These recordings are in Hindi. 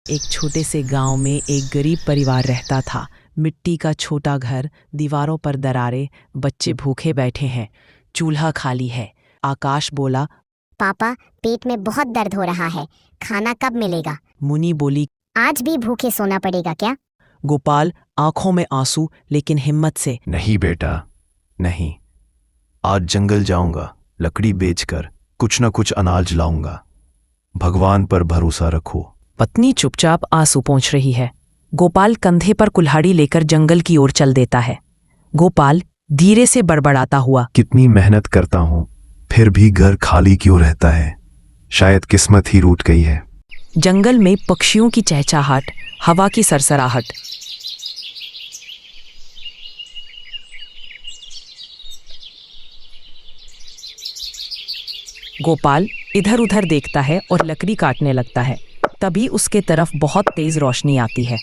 एक छोटे से गांव में एक गरीब परिवार रहता था। मिट्टी का छोटा घर, दीवारों पर दरारें, बच्चे भूखे बैठे हैं, चूल्हा खाली है। आकाश बोला, पापा, पेट में बहुत दर्द हो रहा है, खाना कब मिलेगा? मुनी बोली, आज भी भूखे सोना पड़ेगा क्या? गोपाल आंखों में आंसू लेकिन हिम्मत से, नहीं बेटा, नहीं। आज जंगल जाऊंगा, लकड़ी बेचकर कुछ न कुछ अनाज लाऊंगा। भगवान पर भरोसा रखो। पत्नी चुपचाप आंसू पोंछ रही है। गोपाल कंधे पर कुल्हाड़ी लेकर जंगल की ओर चल देता है। गोपाल धीरे से बड़बड़ाता हुआ, कितनी मेहनत करता हूं, फिर भी घर खाली क्यों रहता है? शायद किस्मत ही रूठ गई है। जंगल में पक्षियों की चहचहाहट, हवा की सरसराहट। गोपाल इधर उधर देखता है और लकड़ी काटने लगता है। तभी उसके तरफ बहुत तेज रोशनी आती है।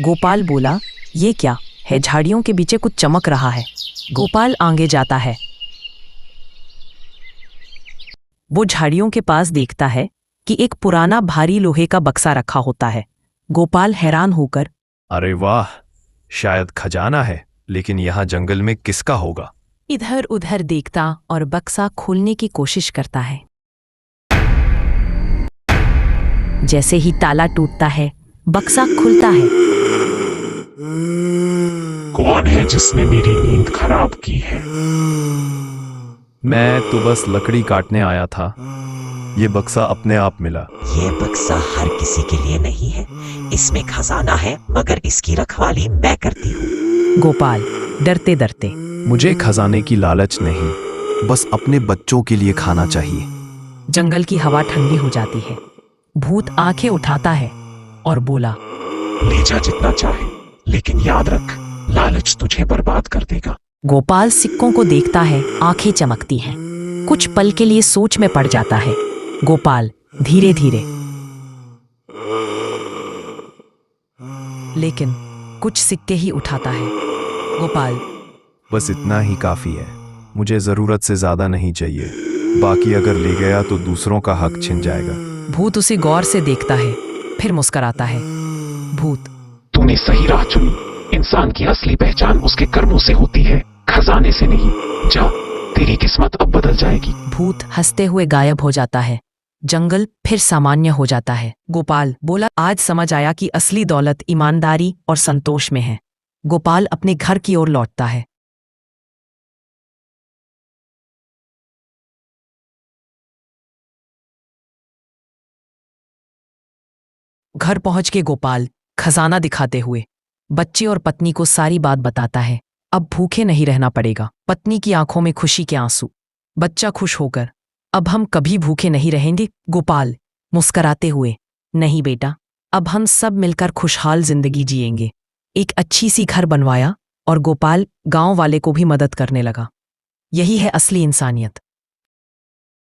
गोपाल बोला, ये क्या है? झाड़ियों के पीछे कुछ चमक रहा है। गोपाल आगे जाता है। वो झाड़ियों के पास देखता है कि एक पुराना भारी लोहे का बक्सा रखा होता है। गोपाल हैरान होकर, अरे वाह, शायद खजाना है, लेकिन यहाँ जंगल में किसका होगा? इधर उधर देखता और बक्सा खोलने की कोशिश करता है। जैसे ही ताला टूटता है, बक्सा खुलता है। कौन है जिसने मेरी नींद खराब की है? मैं तो बस लकड़ी काटने आया था। ये बक्सा अपने आप मिला। ये बक्सा हर किसी के लिए नहीं है। इसमें खजाना है, मगर इसकी रखवाली मैं करती हूँ। गोपाल डरते डरते, मुझे खजाने की लालच नहीं, बस अपने बच्चों के लिए खाना चाहिए। जंगल की हवा ठंडी हो जाती है। भूत आंखें उठाता है और बोला, ले जा जितना चाहे, लेकिन याद रख, लालच तुझे बर्बाद कर देगा। गोपाल सिक्कों को देखता है, आंखें चमकती हैं। कुछ पल के लिए सोच में पड़ जाता है। गोपाल धीरे धीरे, लेकिन कुछ सिक्के ही उठाता है। गोपाल, बस इतना ही काफी है, मुझे जरूरत से ज्यादा नहीं चाहिए। बाकी अगर ले गया तो दूसरों का हक छिन जाएगा। भूत उसे गौर से देखता है, फिर मुस्कुराता है। भूत, तूने सही राह चुनी। इंसान की असली पहचान उसके कर्मों से होती है, खजाने से नहीं। जा, तेरी किस्मत अब बदल जाएगी। भूत हंसते हुए गायब हो जाता है। जंगल फिर सामान्य हो जाता है। गोपाल बोला, आज समझ आया कि असली दौलत ईमानदारी और संतोष में है। गोपाल अपने घर की ओर लौटता है। घर पहुंच के गोपाल खजाना दिखाते हुए बच्चे और पत्नी को सारी बात बताता है। अब भूखे नहीं रहना पड़ेगा। पत्नी की आंखों में खुशी के आंसू। बच्चा खुश होकर, अब हम कभी भूखे नहीं रहेंगे। गोपाल मुस्कराते हुए, नहीं बेटा, अब हम सब मिलकर खुशहाल जिंदगी जिएंगे। एक अच्छी सी घर बनवाया और गोपाल गांव वाले को भी मदद करने लगा। यही है असली इंसानियत।